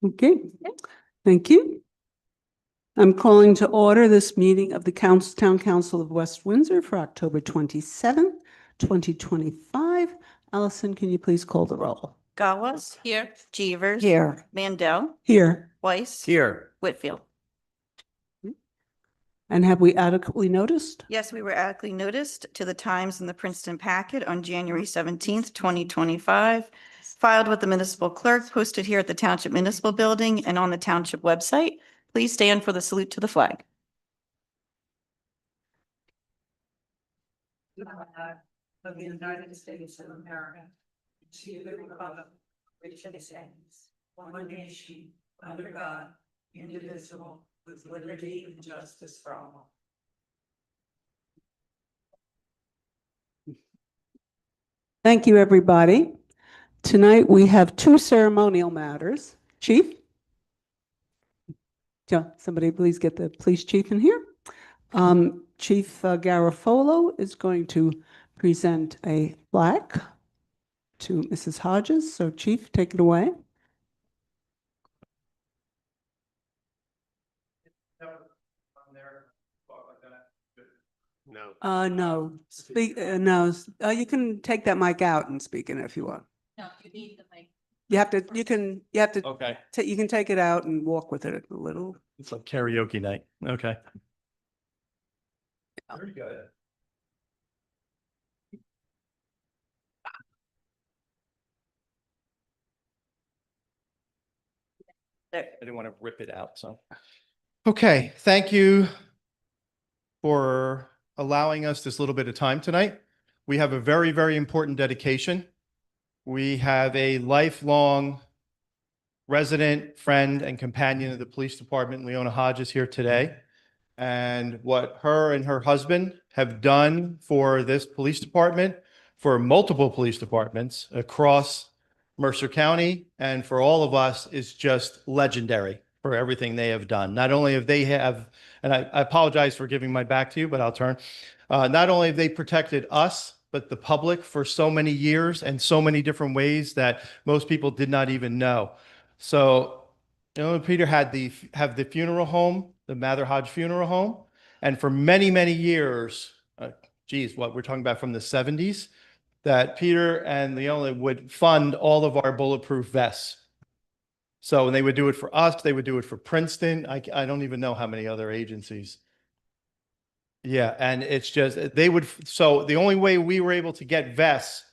Okay, thank you. I'm calling to order this meeting of the Town Council of West Windsor for October 27th, 2025. Allison, can you please call the roll? Gawas. Here. Jeevers. Here. Mandel. Here. Weiss. Here. Whitfield. And have we adequately noticed? Yes, we were adequately noticed to the Times in the Princeton Packet on January 17th, 2025, filed with the municipal clerk, posted here at the Township Municipal Building and on the Township website. Please stand for the salute to the flag. Of the United States of America, to the republic which it stands, one nation, under God, indivisible, with liberty and justice for all. Thank you, everybody. Tonight, we have two ceremonial matters. Chief? Yeah, somebody please get the police chief in here. Chief Garofolo is going to present a plaque to Mrs. Hodges. So Chief, take it away. No. No. Speak. No. You can take that mic out and speak in it if you want. No, you need the mic. You have to. You can. You have to. Okay. You can take it out and walk with it a little. It's like karaoke night. Okay. Very good. I didn't want to rip it out, so. Okay, thank you for allowing us this little bit of time tonight. We have a very, very important dedication. We have a lifelong resident, friend, and companion of the police department, Leona Hodges, here today. And what her and her husband have done for this police department, for multiple police departments across Mercer County, and for all of us is just legendary for everything they have done. Not only have they and I apologize for giving my back to you, but I'll turn. Not only have they protected us, but the public for so many years and so many different ways that most people did not even know. So, you know, Peter had the funeral home, the Mather Hodge Funeral Home, and for many, many years, what we're talking about from the 70s, that Peter and Leona would fund all of our bulletproof vests. So when they would do it for us, they would do it for Princeton. I don't even know how many other agencies. Yeah, and it's just, so the only way we were able to get vests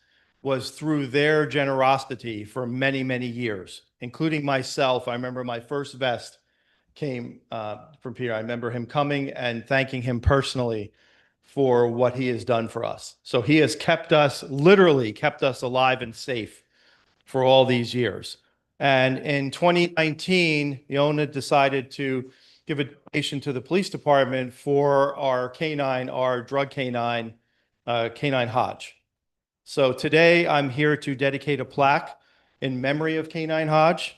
was through their generosity for many, many years, including myself. I remember my first vest came from Peter. I remember him coming and thanking him personally for what he has done for us. So he has literally kept us alive and safe for all these years. And in 2019, Leona decided to give a donation to the police department for our drug canine, Canine Hodge. So today I'm here to dedicate a plaque in memory of Canine Hodge.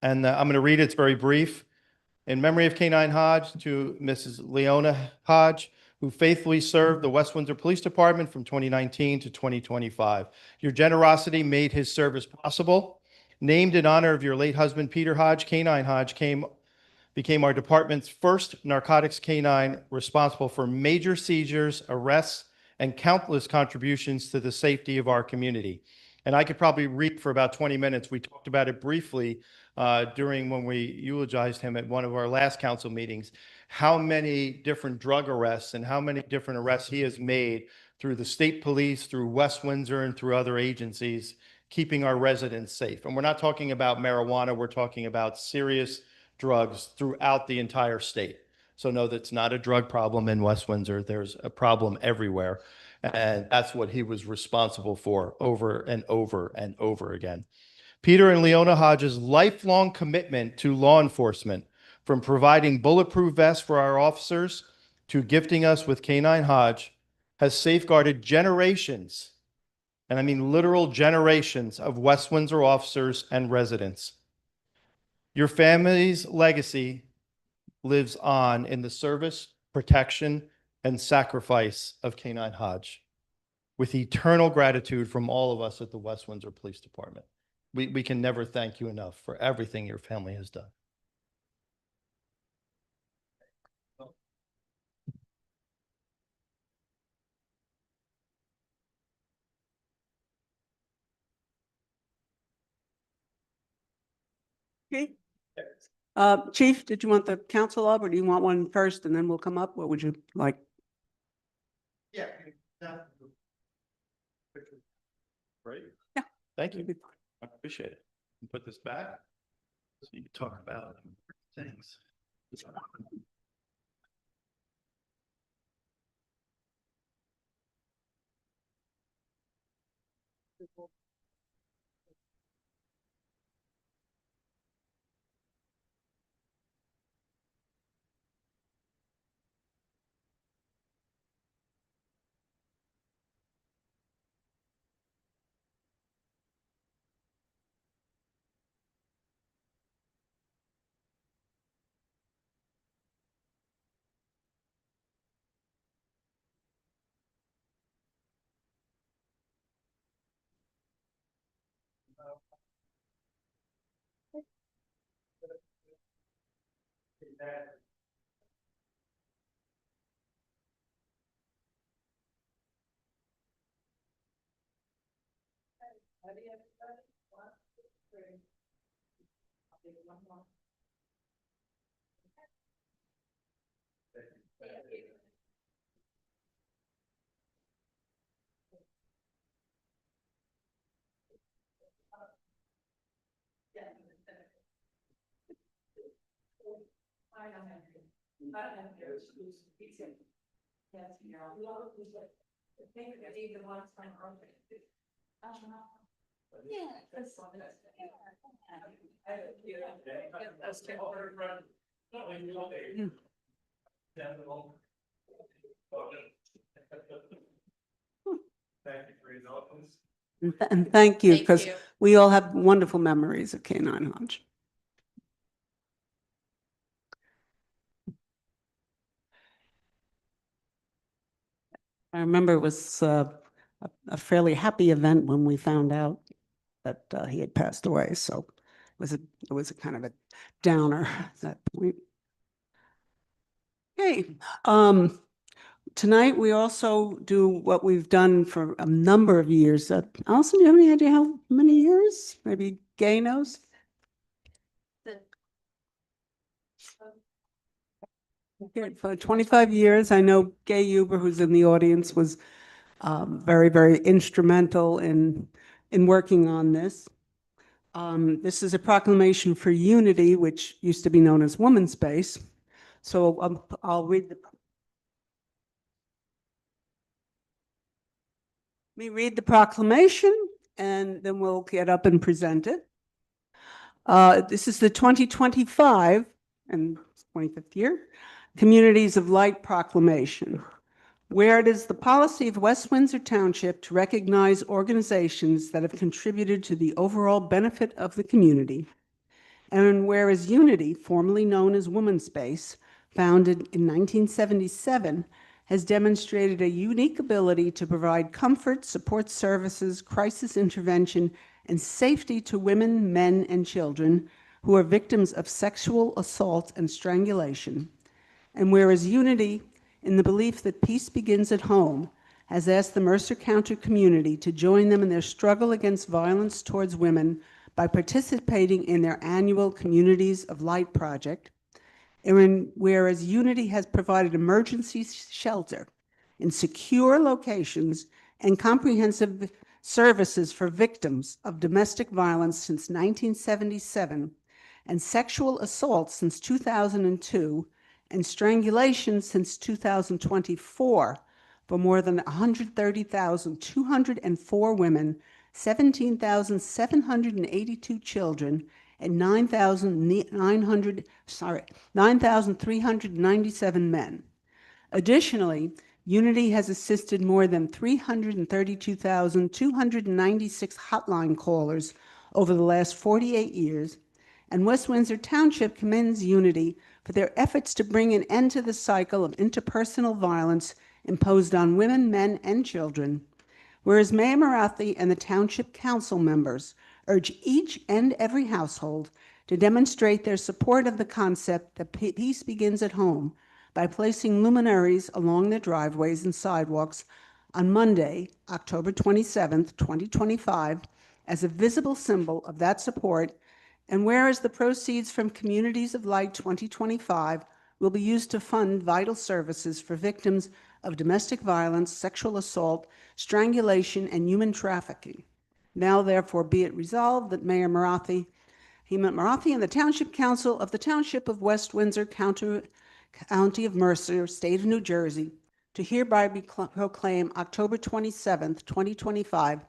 And I'm going to read it. It's very brief. In memory of Canine Hodge, to Mrs. Leona Hodge, who faithfully served the West Windsor Police Department from 2019 to 2025. Your generosity made his service possible. Named in honor of your late husband, Peter Hodge, Canine Hodge became our department's first narcotics canine, responsible for major seizures, arrests, and countless contributions to the safety of our community. And I could probably read for about 20 minutes. We talked about it briefly during when we eulogized him at one of our last council meetings, how many different drug arrests and how many different arrests he has made through the state police, through West Windsor, and through other agencies, keeping our residents safe. And we're not talking about marijuana, we're talking about serious drugs throughout the entire state. So no, that's not a drug problem in West Windsor. There's a problem everywhere. And that's what he was responsible for over and over and over again. Peter and Leona Hodges' lifelong commitment to law enforcement, from providing bulletproof vests for our officers to gifting us with Canine Hodge, has safeguarded generations, and I mean literal generations, of West Windsor officers and residents. Your family's legacy lives on in the service, protection, and sacrifice of Canine Hodge. with eternal gratitude from all of us at the West Windsor Police Department. We can never thank you enough for everything your family has done. Okay. Chief, did you want the council up or do you want one first and then we'll come up? What would you like? Yeah. Great. Yeah. Thank you. I appreciate it. Put this back so you can talk about things. And thank you, Thank because you. we all have wonderful memories of K9 Hodge. I remember it was a fairly happy event when we found out that he had passed away. So it was a kind of a downer at that point. Okay. Tonight, we also do what we've done for a number of years. Allison, do you have any idea how many years? Maybe Gay knows? Okay, for 25 years, I know Gay Huber, who's in the audience, was very, very instrumental in working on this. This is a proclamation for unity, which used to be known as Women's Space. So I'll read the proclamation, and then we'll get up and present it. This is the 2025 and 25th year Communities of Light Proclamation, where it is the policy of West Windsor Township to recognize organizations that have contributed to the overall benefit of the community. And whereas Unity, formerly known as Women's Space, founded in 1977, has demonstrated a unique ability to provide comfort, support services, crisis intervention, and safety to women, men, and children who are victims of sexual assault and strangulation. And whereas Unity, in the belief that peace begins at home, has asked the Mercer County community to join them in their struggle against violence towards women by participating in their annual Communities of Light project. And whereas Unity has provided emergency shelter in secure locations and comprehensive services for victims of domestic violence since 1977 and sexual assault since 2002 and strangulation since 2024 for more than 130,204 women, 17,782 children, and 9,397 men. Additionally, Unity has assisted more than 332,296 hotline callers over the last 48 years, and West Windsor Township commends Unity for their efforts to bring an end to the cycle of interpersonal violence imposed on women, men, and children, Whereas Mayor Marathi and the Township Council members urge each and every household to demonstrate their support of the concept that peace begins at home by placing luminaries along their driveways and sidewalks on Monday, October 27th, 2025, as a visible symbol of that support, and whereas the proceeds from Communities of Light 2025 will be used to fund vital services for victims of domestic violence, sexual assault, strangulation, and human trafficking. Now, therefore, be it resolved that Mayor Marathi, Hemant Marathi, and the Township Council of the Township of West Windsor, County of Mercer, State of New Jersey, to hereby proclaim October 27th, 2025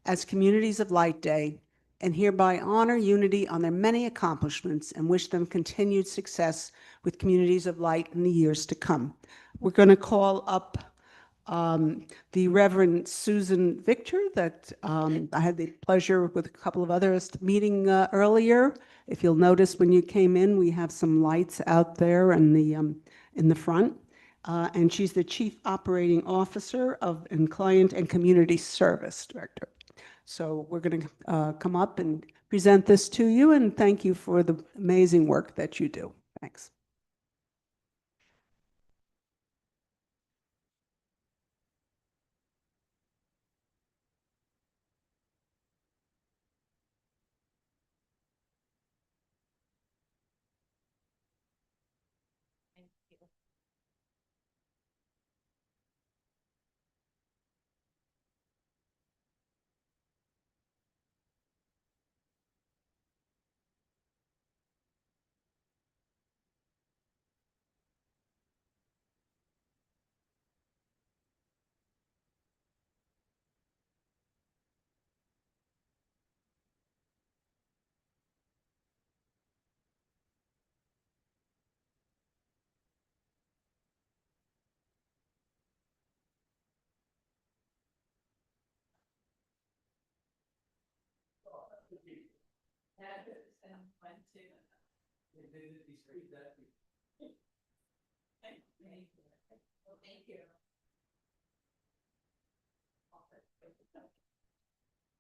as Communities of Light Day, and hereby honor Unity on their many accomplishments and wish them continued success with Communities of Light in the years to come. We're going to call up the Reverend Susan Victor that I had the pleasure with a couple of others meeting earlier. If you'll notice when you came in, we have some lights out there in the front. And she's the Chief Operating Officer and Client and Community Service Director. So we're going to come up and present this to you, and thank you for the amazing work that you do. Thanks.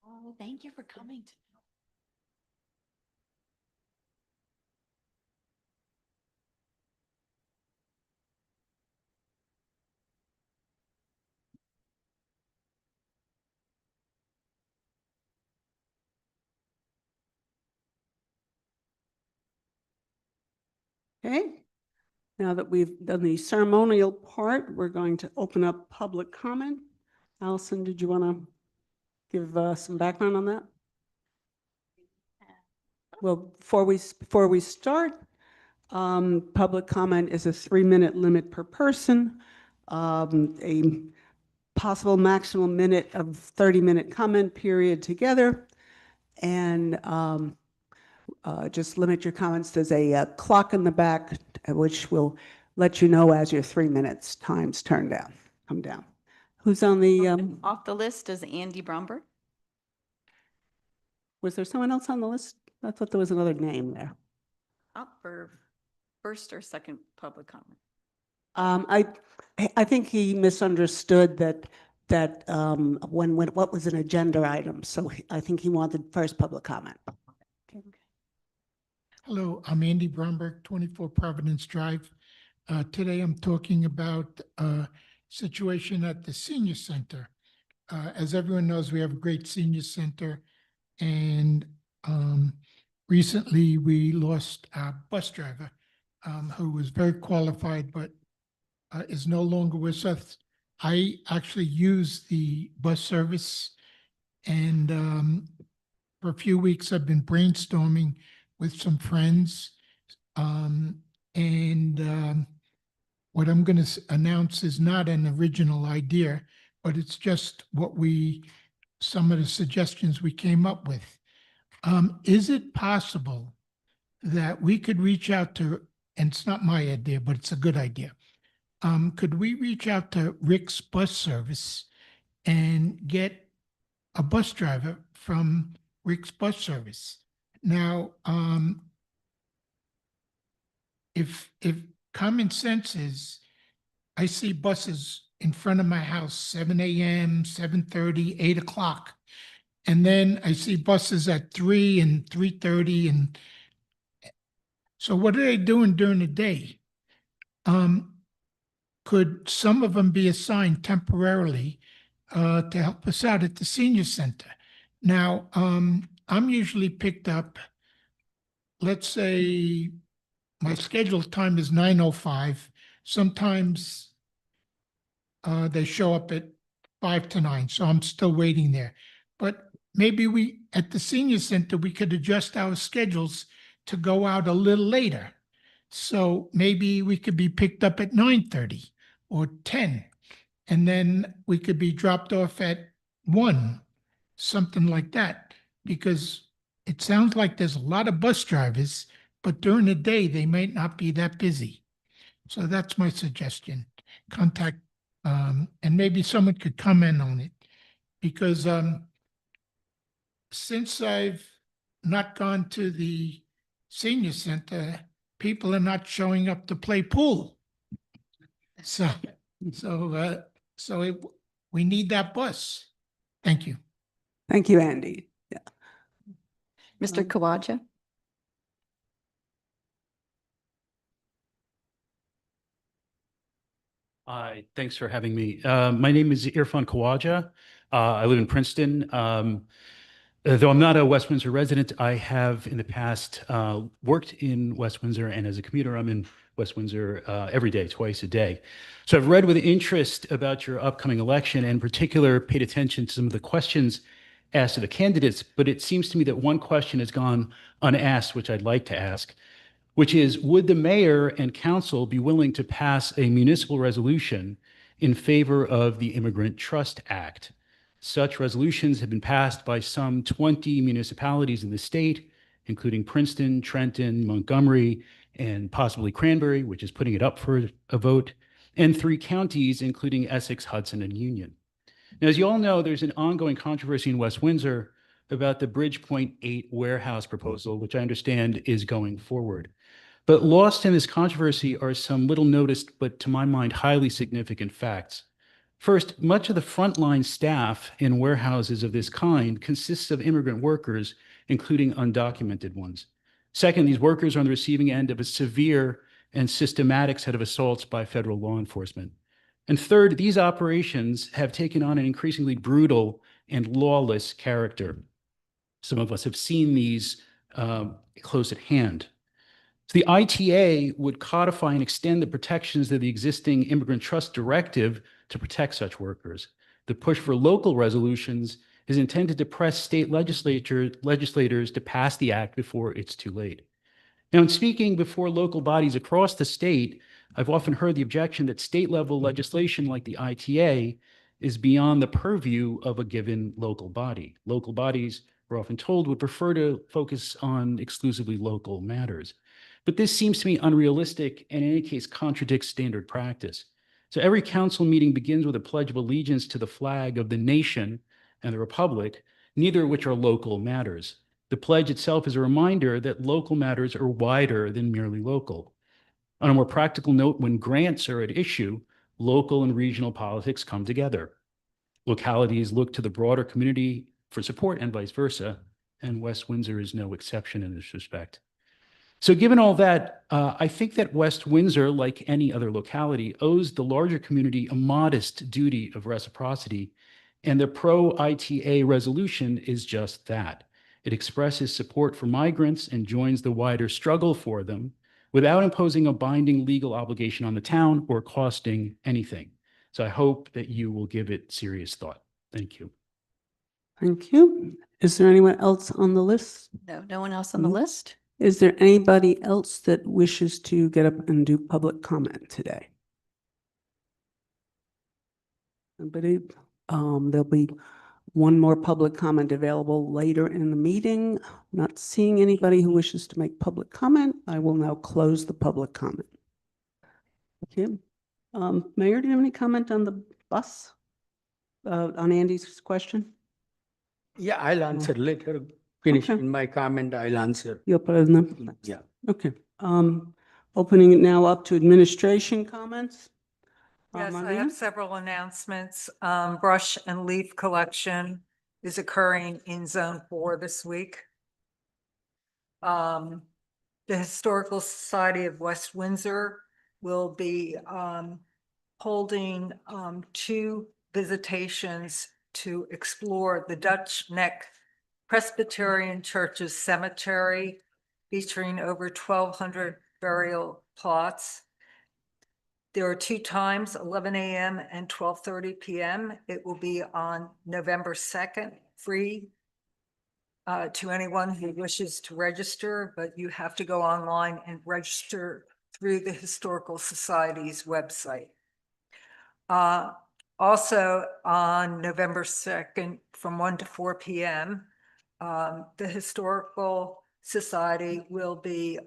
Oh, thank you for coming. Okay. Now that we've done the ceremonial part, we're going to open up public comment. Allison, did you want to give some background on that? Well, before we start, public comment is a 3-minute limit per person, a possible maximum minute of 30-minute comment period together, and just limit your comments. There's a clock in the back, which will let you know as your 3 minutes times come down. Who's on the, Off the list is Andy Bromberg. was there someone else on the list? I thought there was another name there. Up for first or second public comment. I think he misunderstood that what was an agenda item. So I think he wanted first public comment. Okay. Hello, I'm Andy Bromberg, 24 Providence Drive. Today I'm talking about a situation at the senior center. As everyone knows, we have a great senior center, and recently we lost our bus driver who was very qualified but is no longer with us. I actually use the bus service, and for a few weeks I've been brainstorming with some friends. What I'm going to announce is not an original idea, but it's just some of the suggestions we came up with. Is it possible that we could reach out to, and it's not my idea, but it's a good idea. Could we reach out to Rick's bus service and get a bus driver from Rick's bus service? Now, if common sense is, I see buses in front of my house, 7 a.m., 7:30, 8 o'clock. And then I see buses at 3 and 3:30. And so what are they doing during the day? Could some of them be assigned temporarily to help us out at the senior center? Now, I'm usually picked up, let's say my scheduled time is 9:05. Sometimes they show up at 5 to 9, so I'm still waiting there. But maybe at the senior center, we could adjust our schedules to go out a little later. So maybe we could be picked up at 9:30 or 10, and then we could be dropped off at 1, something like that. Because it sounds like there's a lot of bus drivers, but during the day, they might not be that busy. So that's my suggestion. Contact, and maybe someone could comment on it. Because since I've not gone to the senior center, people are not showing up to play pool. So we need that bus. Thank you. Thank you, Andy. Yeah. Mr. Kawaja? Hi, thanks for having me. My name is Irfan Kawaja. I live in Princeton. Though I'm not a West Windsor resident, I have in the past worked in West Windsor, and as a commuter, I'm in West Windsor every day, twice a day. So I've read with interest about your upcoming election, and in particular paid attention to some of the questions asked of the candidates. But it seems to me that one question has gone unasked, which I'd like to ask, which is, would the mayor and council be willing to pass a municipal resolution in favor of the Immigrant Trust Act? Such resolutions have been passed by some 20 municipalities in the state, including Princeton, Trenton, Montgomery, and possibly Cranberry, which is putting it up for a vote, and 3 counties, including Essex, Hudson, and Union. Now, as you all know, there's an ongoing controversy in West Windsor about the Bridgepoint 8 warehouse proposal, which I understand is going forward. But lost in this controversy are some little noticed, but to my mind, highly significant facts. First, much of the frontline staff in warehouses of this kind consists of immigrant workers, including undocumented ones. Second, these workers are on the receiving end of a severe and systematic set of assaults by federal law enforcement. And third, these operations have taken on an increasingly brutal and lawless character. Some of us have seen these close at hand. So the ITA would codify and extend the protections of the existing Immigrant Trust Directive to protect such workers. The push for local resolutions is intended to press state legislators to pass the act before it's too late. Now, in speaking before local bodies across the state, I've often heard the objection that state-level legislation like the ITA is beyond the purview of a given local body. Local bodies, we're often told, would prefer to focus on exclusively local matters. But this seems to me unrealistic and in any case contradicts standard practice. So every council meeting begins with a pledge of allegiance to the flag of the nation and the republic, neither of which are local matters. The pledge itself is a reminder that local matters are wider than merely local. On a more practical note, when grants are at issue, local and regional politics come together. Localities look to the broader community for support and vice versa, and West Windsor is no exception in this respect. So given all that, I think that West Windsor, like any other locality, owes the larger community a modest duty of reciprocity, and the pro-ITA resolution is just that. It expresses support for migrants and joins the wider struggle for them without imposing a binding legal obligation on the town or costing anything. So I hope that you will give it serious thought. Thank you. Thank you. Is there anyone else on the list? No, no one else on the Mhm. list? Is there anybody else that wishes to get up and do public comment today? Nobody? There'll be one more public comment available later in the meeting. Not seeing anybody who wishes to make public comment, I will now close the public comment. Okay. Mayor, do you have any comment on the bus? On Andy's question? Yeah, I'll answer later. Finish Okay. in my comment, I'll answer. You'll put it in the. Yeah. Okay. Opening it now up to administration comments. Yes, I Marlena? have several announcements. Brush and leaf collection is occurring in Zone 4 this week. The Historical Society of West Windsor will be holding 2 visitations to explore the Dutch Neck Presbyterian Church's cemetery, featuring over 1,200 burial plots. There are 2 times, 11 a.m. and 12:30 p.m. It will be on November 2nd, free to anyone who wishes to register, but you have to go online and register through the Historical Society's website. Also on November 2nd, from 1 to 4 p.m., the Historical Society will be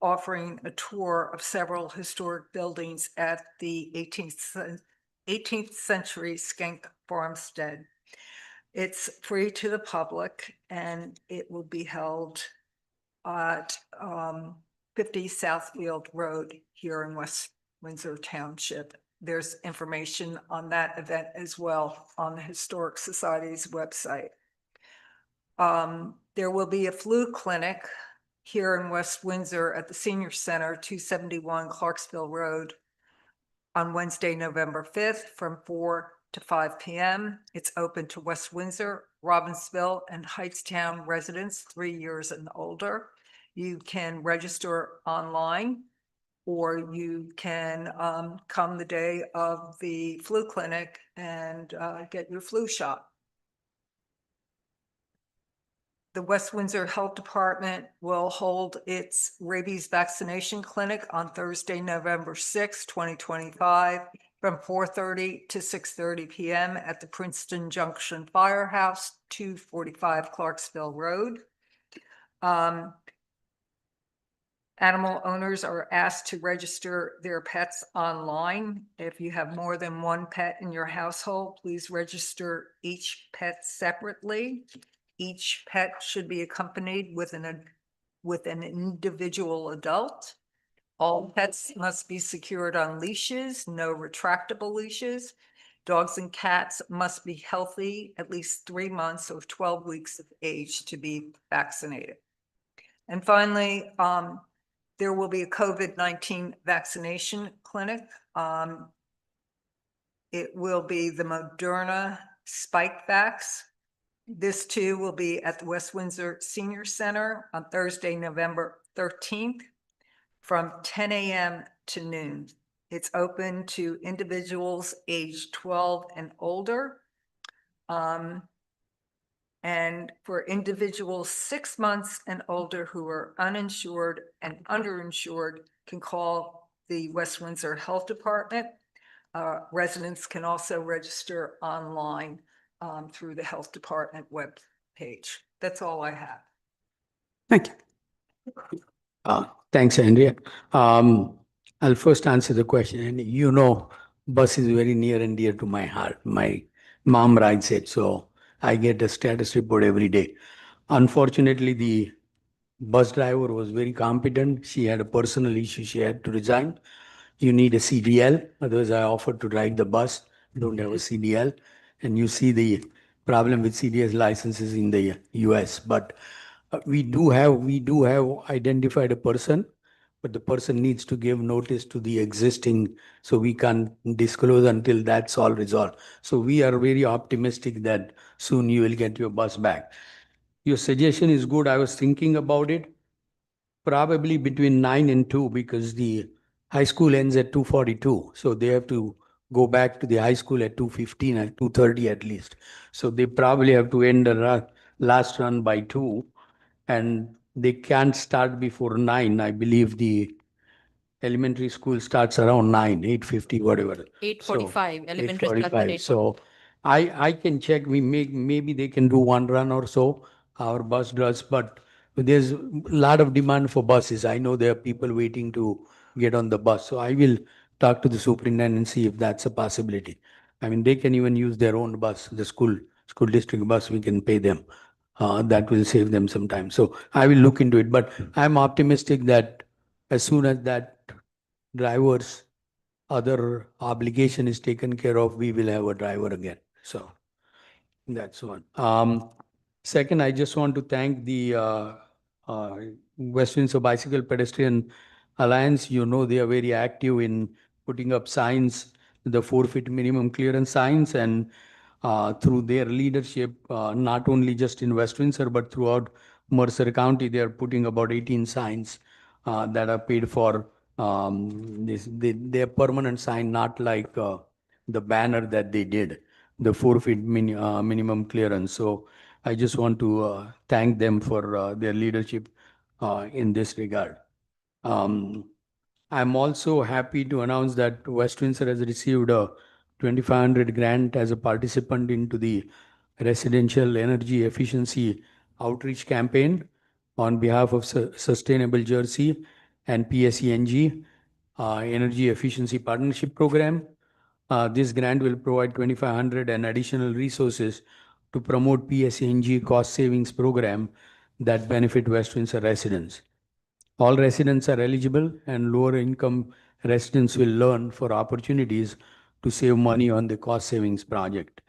offering a tour of several historic buildings at the 18th century Skank farmstead. It's free to the public and it will be held at 50 Southfield Road here in West Windsor Township. There's information on that event as well on the Historic Society's website. There will be a flu clinic here in West Windsor at the Senior Center, 271 Clarksville Road, on Wednesday, November 5th from 4 to 5 p.m. It's open to West Windsor, Robbinsville, and Hightstown residents 3 years and older. You can register online, or you can come the day of the flu clinic and get your flu shot. The West Windsor Health Department will hold its rabies vaccination clinic on Thursday, November 6, 2025, from 4:30 to 6:30 p.m. at the Princeton Junction Firehouse, 245 Clarksville Road. Animal owners are asked to register their pets online. If you have more than 1 pet in your household, please register each pet separately. Each pet should be accompanied with an individual adult. All pets must be secured on leashes, no retractable leashes. Dogs and cats must be healthy, at least 3 months or 12 weeks of age to be vaccinated. And finally, there will be a COVID-19 vaccination clinic. It will be the Moderna Spikevax. This too will be at the West Windsor Senior Center on Thursday, November 13th from 10 a.m. to noon. It's open to individuals aged 12 and older. And for individuals 6 months and older who are uninsured and underinsured can call the West Windsor Health Department. Residents can also register online through the Health Department web page. That's all I have. Thank you. Thanks, Andrea. I'll first answer the question. And you know, bus is very near and dear to my heart. My mom rides it, so I get a status report every day. Unfortunately, the bus driver was very competent. She had a personal issue. She had to resign. You need a CDL. Otherwise, I offered to ride the bus. Don't have a CDL. And you see the problem with CDS licenses in the US. But we do have identified a person, but the person needs to give notice to the existing, so we can't disclose until that's all resolved. So we are very optimistic that soon you will get your bus back. Your suggestion is good. I was thinking about it. Probably between 9 and 2, because the high school ends at 2:42. So they have to go back to the high school at 2:15 and 2:30 at least. So they probably have to end the last run by 2, and they can't start before 9. I believe the elementary school starts around 9, 8:50, whatever. 8:45, elementary starts at 8:45. So I can check. Maybe they can do 1 run or so. Our bus does, but there's a lot of demand for buses. I know there are people waiting to get on the bus. So I will talk to the superintendent and see if that's a possibility. I mean, they can even use their own bus, the school district bus. We can pay them. That will save them some time. So I will look into it. But I'm optimistic that as soon as that drivers other obligation is taken care of, we will have a driver again. So that's one. Second, I just want to thank the uh, West Windsor Bicycle Pedestrian Alliance. You know, they are very active in putting up signs, the 4 feet minimum clearance signs, and through their leadership, not only just in West Windsor, but throughout Mercer County, they are putting about 18 signs that are paid for. They are permanent sign, not like the banner that they did, the 4 feet minimum clearance. So I just want to thank them for their leadership in this regard. Um, I'm also happy to announce that West Windsor has received a 2,500 grant as a participant into the residential energy efficiency outreach campaign on behalf of Sustainable Jersey and PSENG Energy Efficiency Partnership Program. This grant will provide 2,500 and additional resources to promote PSENG cost savings program that benefit West Windsor residents. All residents are eligible, and lower income residents will learn for opportunities to save money on the cost savings project.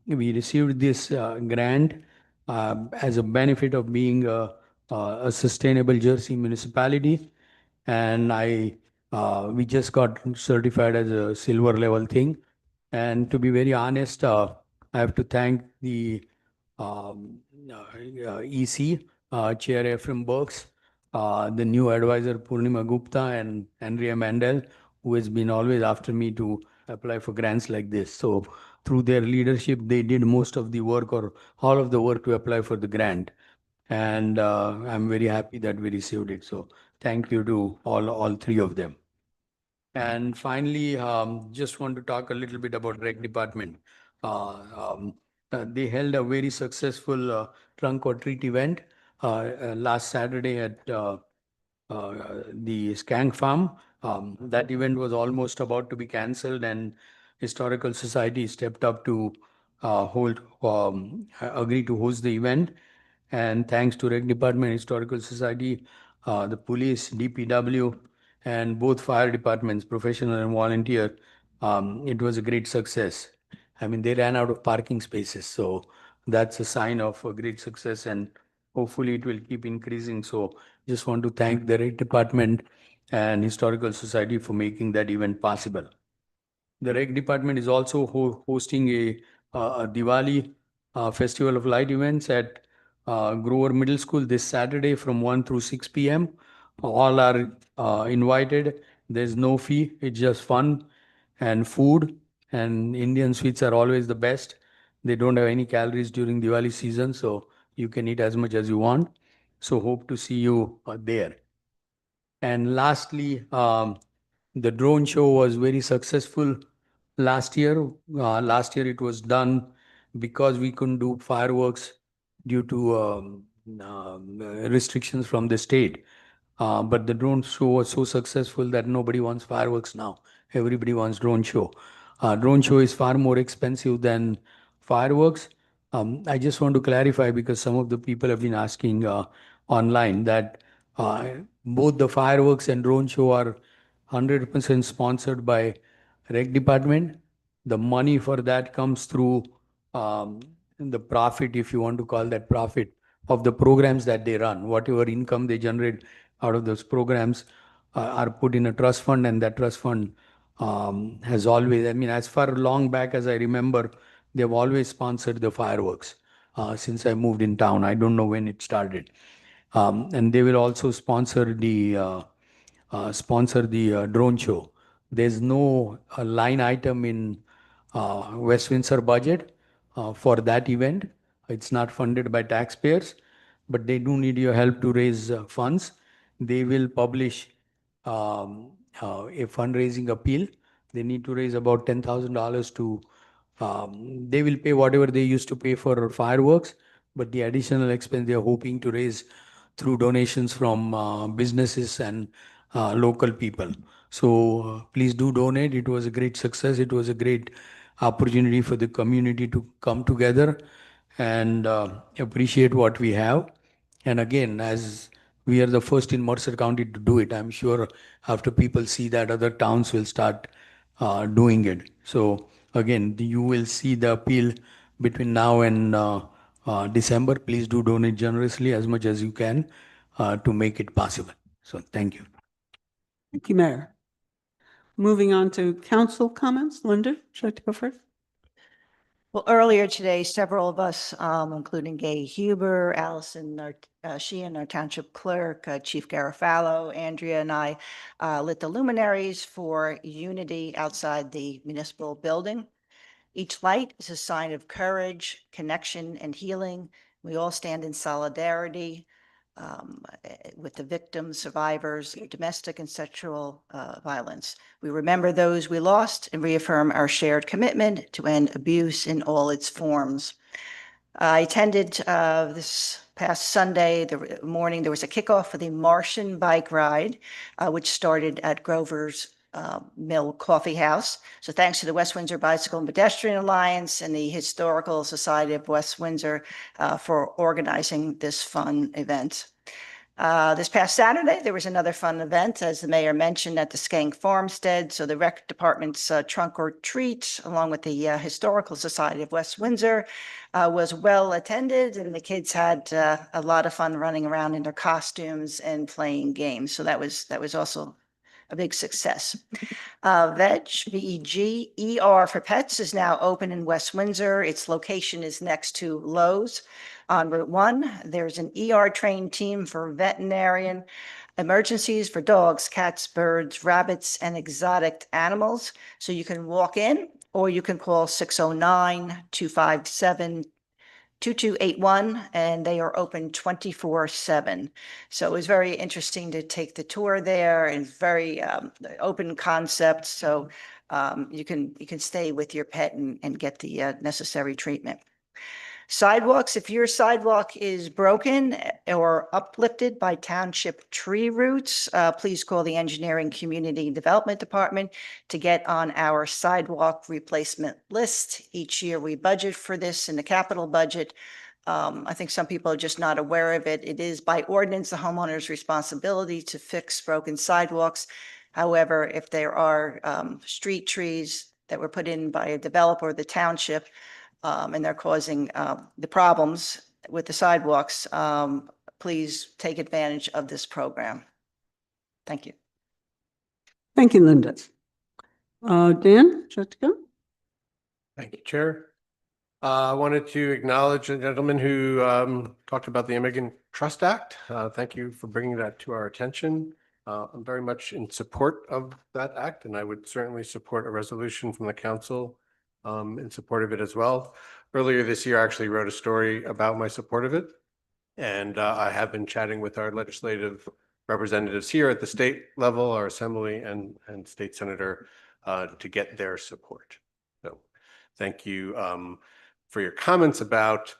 We received this grant as a benefit of being a sustainable Jersey municipality, and we just got certified as a silver level thing. And to be very honest, I have to thank the EC Chair Ephraim Burks, the new advisor Purnima Gupta, and Andrea Mandel, who has been always after me to apply for grants like this. So through their leadership, they did most of the work or all of the work to apply for the grant. And I'm very happy that we received it. So thank you to all three of them. And finally, just want to talk a little bit about rec department. They held a very successful trunk or treat event last Saturday at the Skank Farm. That event was almost about to be cancelled, and Historical Society stepped up to agree to host the event. And thanks to Rec Department, Historical Society, the police, DPW, and both fire departments, professional and volunteer, it was a great success. I mean, they ran out of parking spaces, so that's a sign of a great success, and hopefully it will keep increasing. So just want to thank the Rec Department and Historical Society for making that event possible. The Rec Department is also hosting a Diwali Festival of Light events at Grover Middle School this Saturday from 1 through 6 p.m. All are invited. There's no fee. It's just fun and food. And Indian sweets are always the best. They don't have any calories during Diwali season, so you can eat as much as you want. So hope to see you there. And lastly, the drone show was very successful last year. Last year it was done because we couldn't do fireworks due to restrictions from the state. But the drone show was so successful that nobody wants fireworks now. Everybody wants drone show. Drone show is far more expensive than fireworks. I just want to clarify because some of the people have been asking online that both the fireworks and drone show are 100% sponsored by Rec Department. The money for that comes through the profit, if you want to call that profit, of the programs that they run. Whatever income they generate out of those programs are put in a trust fund, and that trust fund has always, I mean, as far long back as I remember, they've always sponsored the fireworks since I moved in town. I don't know when it started. And they will also sponsor the drone show. There's no line item in West Windsor budget for that event. It's not funded by taxpayers, but they do need your help to raise funds. They will publish a fundraising appeal. They need to raise about $10,000 to, they will pay whatever they used to pay for fireworks, but the additional expense they are hoping to raise through donations from businesses and local people. So please do donate. It was a great success. It was a great opportunity for the community to come together and appreciate what we have. And again, as we are the first in Mercer County to do it. I'm sure after people see that, other towns will start doing it. So again, you will see the appeal between now and December. Please do donate generously as much as you can to make it possible. So thank you. Thank you, Mayor. Moving on to council comments. Linda, would you like to go first? Well, earlier today, several of us, including Gay Huber, Allison, Sheehan, our township clerk, Chief Garofalo, Andrea, and I lit the luminaries for unity outside the municipal building. Each light is a sign of courage, connection, and healing. We all stand in solidarity with the victims, survivors, of domestic and sexual violence. We remember those we lost and reaffirm our shared commitment to end abuse in all its forms. I attended this past Sunday morning. There was a kickoff for the Martian Bike Ride, which started at Grover's Mill Coffee House. So thanks to the West Windsor Bicycle and Pedestrian Alliance and the Historical Society of West Windsor for organizing this fun event. This past Saturday, there was another fun event, as the mayor mentioned, at the Skank Farmstead. So the rec department's trunk or treat, along with the Historical Society of West Windsor, was well attended, and the kids had a lot of fun running around in their costumes and playing games. So that was also a big success. VEG for Pets is now open in West Windsor. Its location is next to Lowe's on Route 1. There's an trained team for veterinarian emergencies for dogs, cats, birds, rabbits, and exotic animals. So you can walk in or you can call 609-257-2281, and they are open 24/7. So it was very interesting to take the tour there, and very open concept. So you can stay with your pet and get the necessary treatment. Sidewalks, if your sidewalk is broken or uplifted by township tree roots, please call the Engineering Community Development Department to get on our sidewalk replacement list. Each year we budget for this in the capital budget. I think some people are just not aware of it. It is by ordinance the homeowner's responsibility to fix broken sidewalks. However, if there are street trees that were put in by a developer or the township, and they're causing the problems with the sidewalks, please take advantage of this program. Thank you. Thank you, Linda. Dan, would you like to go? Thank you, Chair. I wanted to acknowledge a gentleman who talked about the Immigrant Trust Act. Thank you for bringing that to our attention. I'm very much in support of that act, and I would certainly support a resolution from the council in support of it as well. Earlier this year, I actually wrote a story about my support of it, and I have been chatting with our legislative representatives here at the state level, our assembly and state senator, to get their support. So thank you for your comments about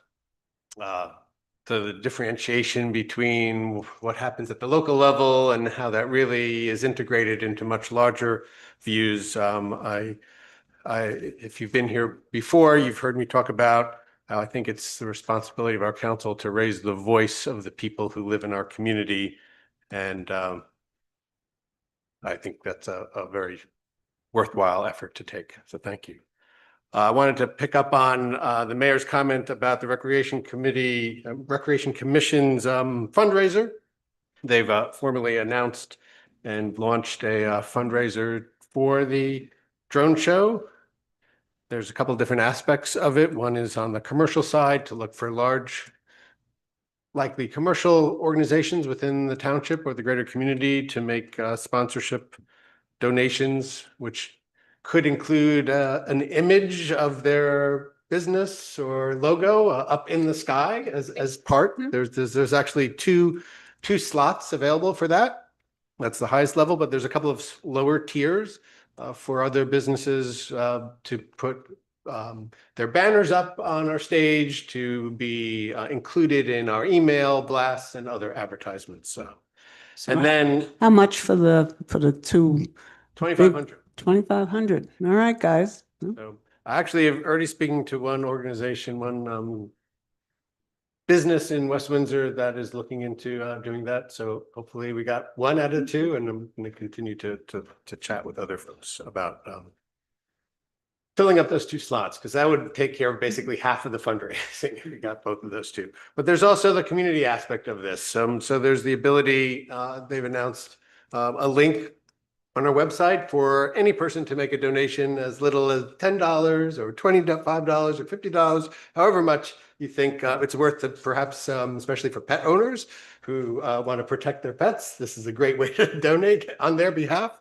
the differentiation between what happens at the local level and how that really is integrated into much larger views. If you've been here before, you've heard me talk about how I think it's the responsibility of our council to raise the voice of the people who live in our community. And I think that's a very worthwhile effort to take. So thank you. I wanted to pick up on the mayor's comment about the Recreation Commission's fundraiser. They've formally announced and launched a fundraiser for the drone show. There's a couple of different aspects of it. One is on the commercial side, to look for large, likely commercial organizations within the township or the greater community to make sponsorship donations, which could include an image of their business or logo up in the sky as part. There's actually two slots available for that. That's the highest level, but there's a couple of lower tiers for other businesses to put their banners up on our stage, to be included in our email blasts and other advertisements. So and then How much for the two? 2,500. 2,500. All right, guys. So I actually have already speaking to one organization, one business in West Windsor that is looking into doing that. So hopefully we got one out of two, and I'm going to continue to chat with other folks about filling up those two slots, because that would take care of basically half of the fundraising if you got both of those two. But there's also the community aspect of this. So there's the ability, they've announced a link on our website for any person to make a donation as little as $10 or $25 or $50, however much you think it's worth it, perhaps, especially for pet owners who want to protect their pets. This is a great way to donate on their behalf.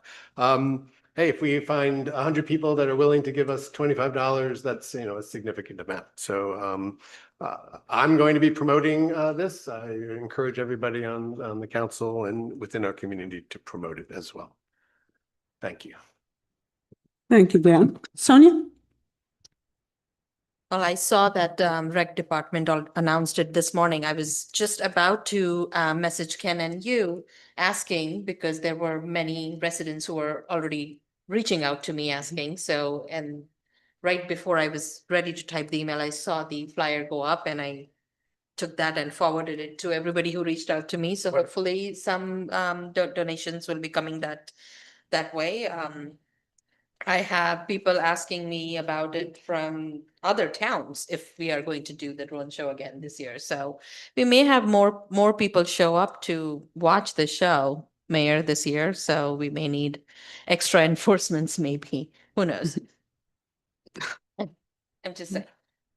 Hey, if we find 100 people that are willing to give us $25, that's, a significant amount. So I'm going to be promoting this. I encourage everybody on the council and within our community to promote it as well. Thank you. Thank you, Dan. Sonia? Well, I saw that rec department announced it this morning. I was just about to message Ken and you asking, because there were many residents who were already reaching out to me asking. So, and right before I was ready to type the email, I saw the flyer go up, and I took that and forwarded it to everybody who reached out to me. So hopefully some donations will be coming that way. I have people asking me about it from other towns if we are going to do the drone show again this year. So we may have more people show up to watch the show, Mayor, this year. So we may need extra enforcements, maybe. Who knows? I'm just saying.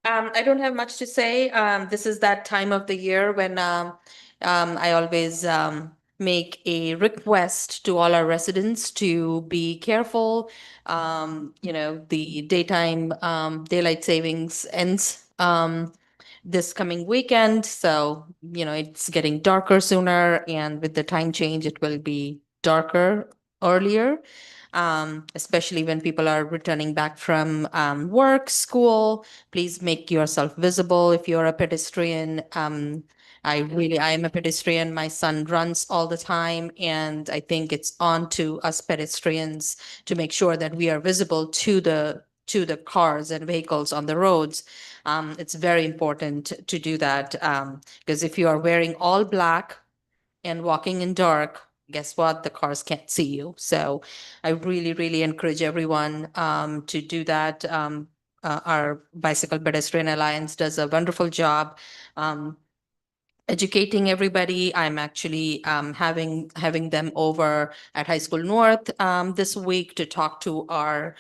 I don't have much to say. This is that time of the year when I always make a request to all our residents to be careful. The daytime daylight savings ends this coming weekend. So, it's getting darker sooner, and with the time change, it will be darker earlier. Especially when people are returning back from work, school. Please make yourself visible if you're a pedestrian. I am a pedestrian. My son runs all the time, and I think it's on to us pedestrians to make sure that we are visible to the cars and vehicles on the roads. It's very important to do that, because if you are wearing all black and walking in dark, guess what? The cars can't see you. So I really, really encourage everyone to do that. Our Bicycle Pedestrian Alliance does a wonderful job educating everybody. I'm actually having them over at High School North this week to talk to our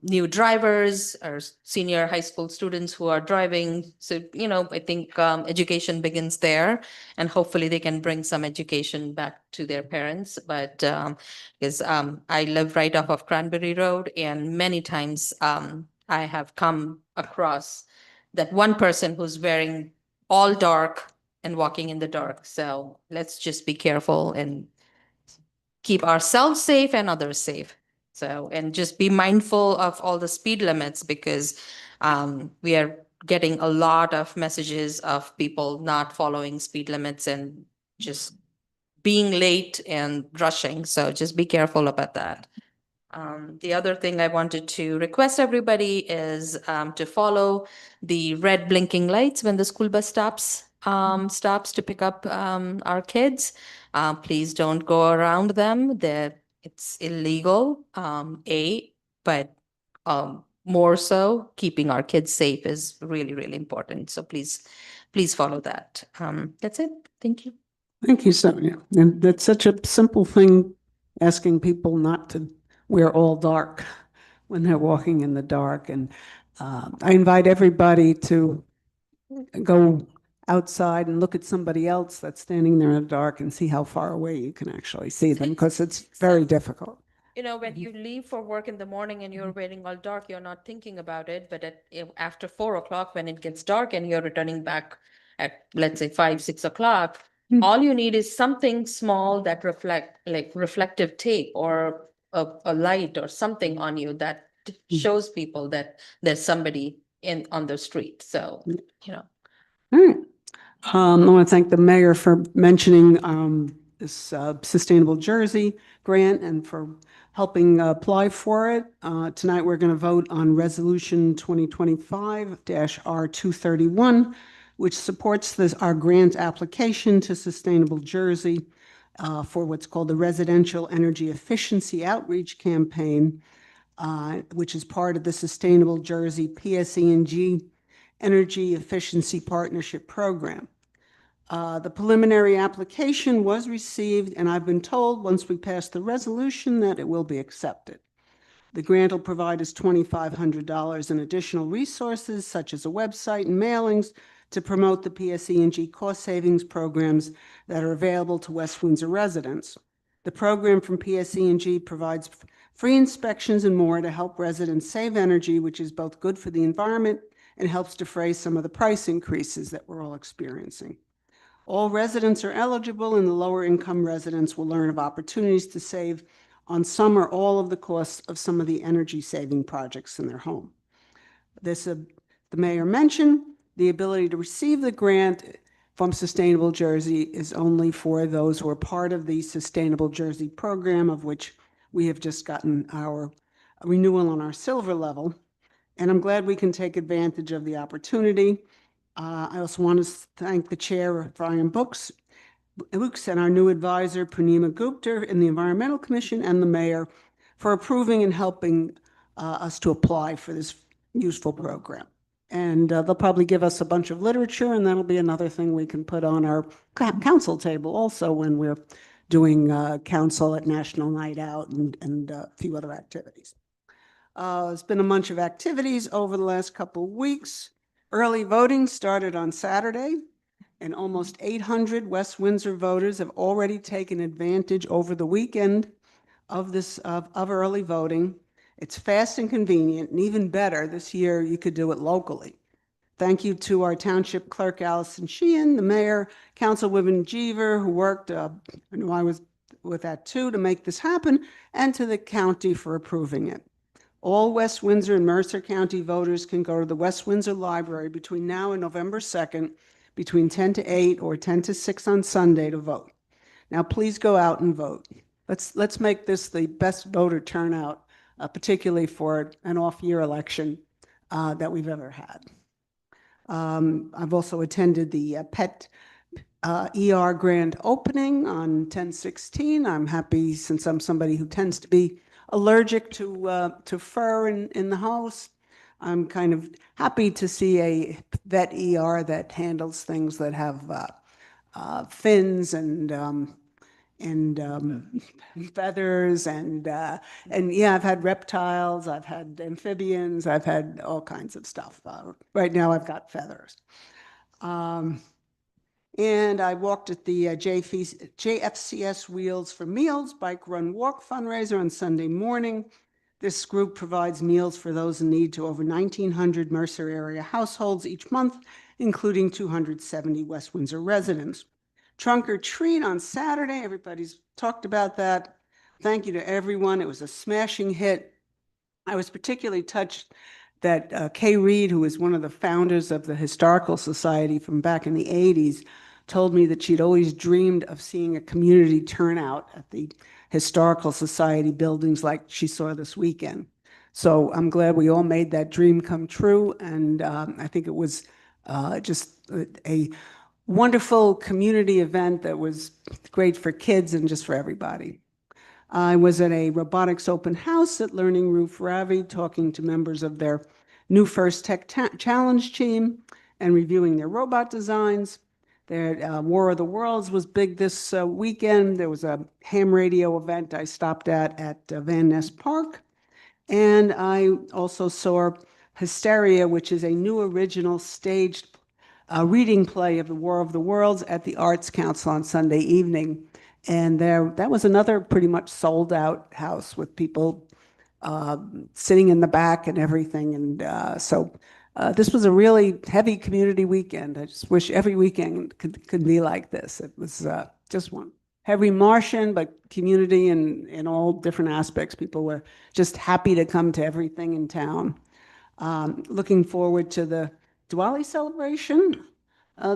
new drivers, our senior high school students who are driving. So, I think education begins there, and hopefully they can bring some education back to their parents. But because I live right off of Cranberry Road, and many times I have come across that one person who's wearing all dark and walking in the dark. So let's just be careful and keep ourselves safe and others safe. So, and just be mindful of all the speed limits, because we are getting a lot of messages of people not following speed limits and just being late and rushing. So just be careful about that. The other thing I wanted to request everybody is to follow the red blinking lights when the school bus stops to pick up our kids. Please don't go around them. It's illegal, but more so keeping our kids safe is really, really important. So please follow that. That's it. Thank you. Thank you, Sonia. And that's such a simple thing, asking people not to wear all dark when they're walking in the dark. And I invite everybody to go outside and look at somebody else that's standing there in the dark and see how far away you can actually see them, because it's very difficult. When you leave for work in the morning and you're wearing all dark, you're not thinking about it. But after 4 o'clock, when it gets dark and you're returning back at, let's say, 5, 6 o'clock, all you need is something small that reflective tape or a light or something on you that shows people that there's somebody on the street. So, All right. I want to thank the mayor for mentioning this Sustainable Jersey grant and for helping apply for it. Tonight, we're going to vote on Resolution 2025-R231, which supports our grant application to Sustainable Jersey for what's called the Residential Energy Efficiency Outreach Campaign, which is part of the Sustainable Jersey PSE&G Energy Efficiency Partnership Program. The preliminary application was received, and I've been told once we pass the resolution that it will be accepted. The grant will provide us $2,500 in additional resources, such as a website and mailings, to promote the PSE&G cost savings programs that are available to West Windsor residents. The program from PSE&G provides free inspections and more to help residents save energy, which is both good for the environment and helps defray some of the price increases that we're all experiencing. All residents are eligible, and the lower income residents will learn of opportunities to save on some or all of the costs of some of the energy saving projects in their home. The mayor mentioned the ability to receive the grant from Sustainable Jersey is only for those who are part of the Sustainable Jersey program, of which we have just gotten our renewal on our silver level. And I'm glad we can take advantage of the opportunity. I also want to thank the chair of Brian Books and our new advisor, Purnima Gupta, in the Environmental Commission, and the mayor for approving and helping us to apply for this useful program. And they'll probably give us a bunch of literature, and that'll be another thing we can put on our council table also when we're doing council at National Night Out and a few other activities. There's been a bunch of activities over the last couple of weeks. Early voting started on Saturday, and almost 800 West Windsor voters have already taken advantage over the weekend of early voting. It's fast and convenient, and even better, this year you could do it locally. Thank you to our Township Clerk, Allison Sheehan, the Mayor, Councilwoman Jeever, who worked, I know I was with that too, to make this happen, and to the county for approving it. All West Windsor and Mercer County voters can go to the West Windsor Library between now and November 2nd, between 10 to 8 or 10 to 6 on Sunday to vote. Now, please go out and vote. Let's make this the best voter turnout, particularly for an off-year election that we've ever had. I've also attended the PET ER grand opening on 10/16. I'm happy, since I'm somebody who tends to be allergic to fur in the house. I'm kind of happy to see a vet ER that handles things that have fins and feathers and yeah, I've had reptiles, I've had amphibians, I've had all kinds of stuff. Right now I've got feathers. And I walked at the JFCS Wheels for Meals Bike Run Walk fundraiser on Sunday morning. This group provides meals for those in need to over 1,900 Mercer area households each month, including 270 West Windsor residents. Trunk or treat on Saturday. Everybody's talked about that. Thank you to everyone. It was a smashing hit. I was particularly touched that Kay Reed, who was one of the founders of the Historical Society from back in the 80s, told me that she'd always dreamed of seeing a community turnout at the Historical Society buildings like she saw this weekend. So I'm glad we all made that dream come true, and I think it was just a wonderful community event that was great for kids and just for everybody. I was at a robotics open house at Learning Roof Ravi, talking to members of their new First Tech Challenge team and reviewing their robot designs. Their War of the Worlds was big this weekend. There was a ham radio event I stopped at Van Ness Park. And I also saw Hysteria, which is a new original staged reading play of the War of the Worlds at the Arts Council on Sunday evening. And that was another pretty much sold out house with people sitting in the back and everything. And so this was a really heavy community weekend. I just wish every weekend could be like this. It was just one heavy Martian, but community in all different aspects. People were just happy to come to everything in town. Looking forward to the Diwali celebration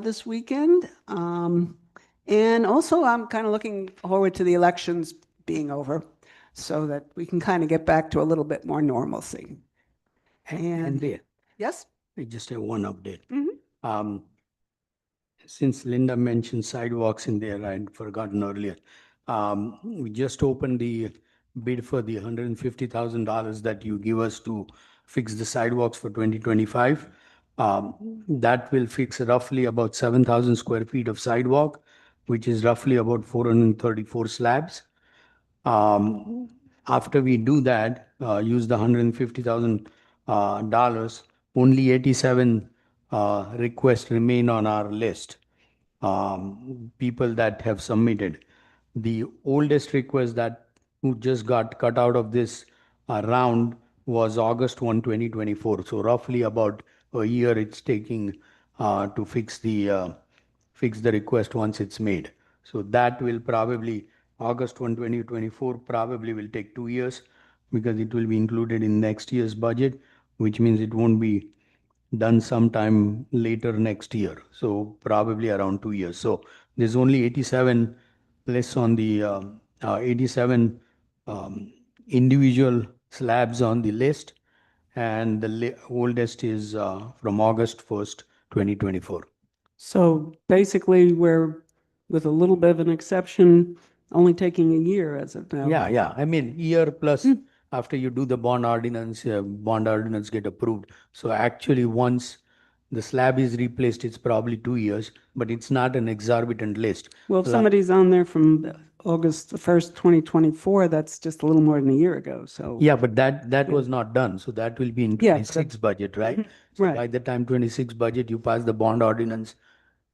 this weekend. And also I'm kind of looking forward to the elections being over so that we can kind of get back to a little bit more normalcy. And Andrea, yes? I just have one update. Mhm. since Linda mentioned sidewalks in there, I'd forgotten earlier. We just opened the bid for the $150,000 that you give us to fix the sidewalks for 2025. That will fix roughly about 7,000 square feet of sidewalk, which is roughly about 434 slabs. After we do that, use the $150,000 dollars, only 87 requests remain on our list. People that have submitted. The oldest request that who just got cut out of this round was August 1, 2024. So roughly about a year it's taking to fix the request once it's made. So that will probably, August 1, 2024 probably will take 2 years because it will be included in next year's budget, which means it won't be done sometime later next year. So probably around 2 years. So there's only 87 less on the 87 individual slabs on the list, and the oldest is from August 1st, 2024. So basically, we're, with a little bit of an exception, only taking a year as of now. Yeah. I mean, year plus after you do the bond ordinance get approved. So actually, once the slab is replaced, it's probably 2 years, but it's not an exorbitant list. Well, if somebody's on there from August 1st, 2024, that's just a little more than a year ago, so. Yeah, but that was not done. So that will be in Yeah, 26 budget, right? So right. by the time 26 budget, you pass the bond ordinance,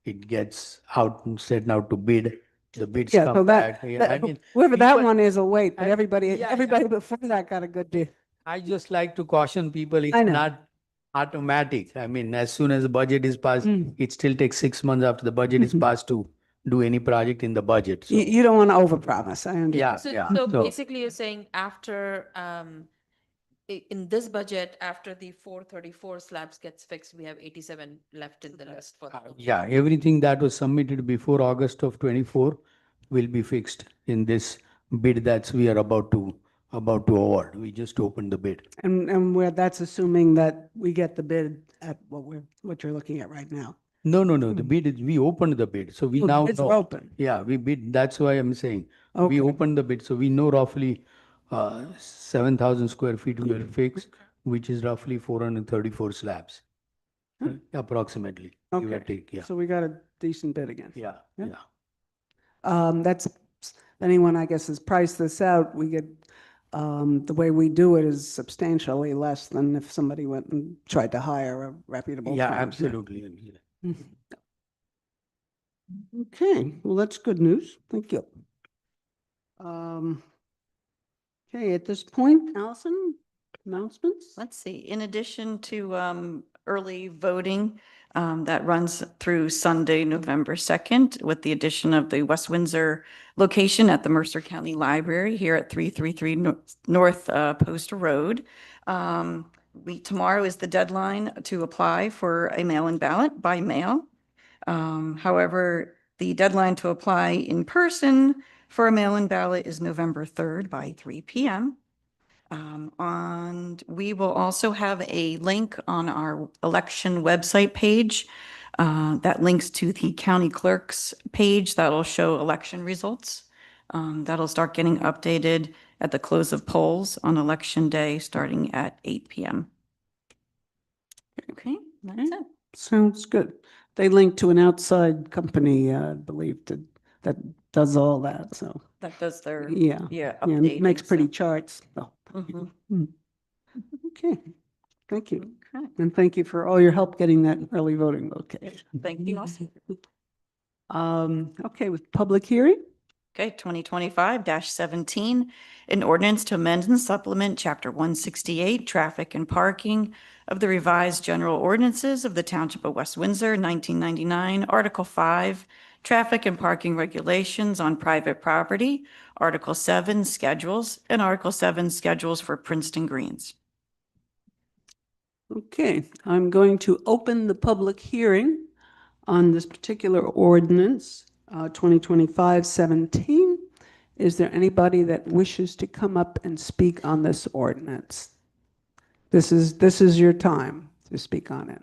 it gets out and set out to bid. The bids Yeah, so come back. that, Yeah, I mean, whoever that people- one is will wait, but I- everybody yeah. before that got a good deal. I just like to caution people, I it's know. not automatic. I mean, as soon as the budget is passed, Mm. it still takes 6 months after the budget is passed to do any project in the budget. So, You don't want to overpromise, I understand. yeah, So, yeah. so So- basically you're saying after, in this budget, after the 434 slabs gets fixed, we have 87 left in the list for. Yeah, everything that was submitted before August of 24 will be fixed in this bid we are about to award. We just opened the bid. And that's assuming that we get the bid at what you're looking at right now. No, the bid is, we opened the bid, so we Oh, the now bids know. are open. Yeah, we bid, that's why I'm saying. Okay. We opened the bid, so we know roughly 7,000 square feet we will fix, which is roughly 434 slabs. Approximately, give or Okay. take, yeah. So we got a decent bid again. Yeah, Yeah. yeah. That's, anyone, I guess, has priced this out, we get, the way we do it is substantially less than if somebody went and tried to hire a reputable Yeah, firm. absolutely. Mhm. Okay, well, that's good news. Thank you. Okay, at this point, Allison, announcements? Let's see, in addition to early voting that runs through Sunday, November 2nd, with the addition of the West Windsor location at the Mercer County Library here at 333 North Post Road. Tomorrow is the deadline to apply for a mail-in ballot by mail. However, the deadline to apply in person for a mail-in ballot is November 3rd by 3 p.m. And we will also have a link on our election website page that links to the county clerk's page that'll show election results. That'll start getting updated at the close of polls on election day, starting at 8 p.m. Okay, that's it. Sounds good. They link to an outside company, I believe, that does all that, so, That does their, yeah. yeah, Yeah, and makes updating, pretty so- charts. Oh, Mhm. okay, thank you. Okay. And thank you for all your help getting that early voting location. Thank you. Also. Okay, with public hearing? Okay, 2025-17, an ordinance to amend and supplement Chapter 168, Traffic and Parking of the Revised General Ordinances of the Township of West Windsor, 1999, Article 5, Traffic and Parking Regulations on Private Property, Article 7, Schedules, and Article 7, Schedules for Princeton Greens. Okay, I'm going to open the public hearing on this particular ordinance, 2025-17. Is there anybody that wishes to come up and speak on this ordinance? This is your time to speak on it.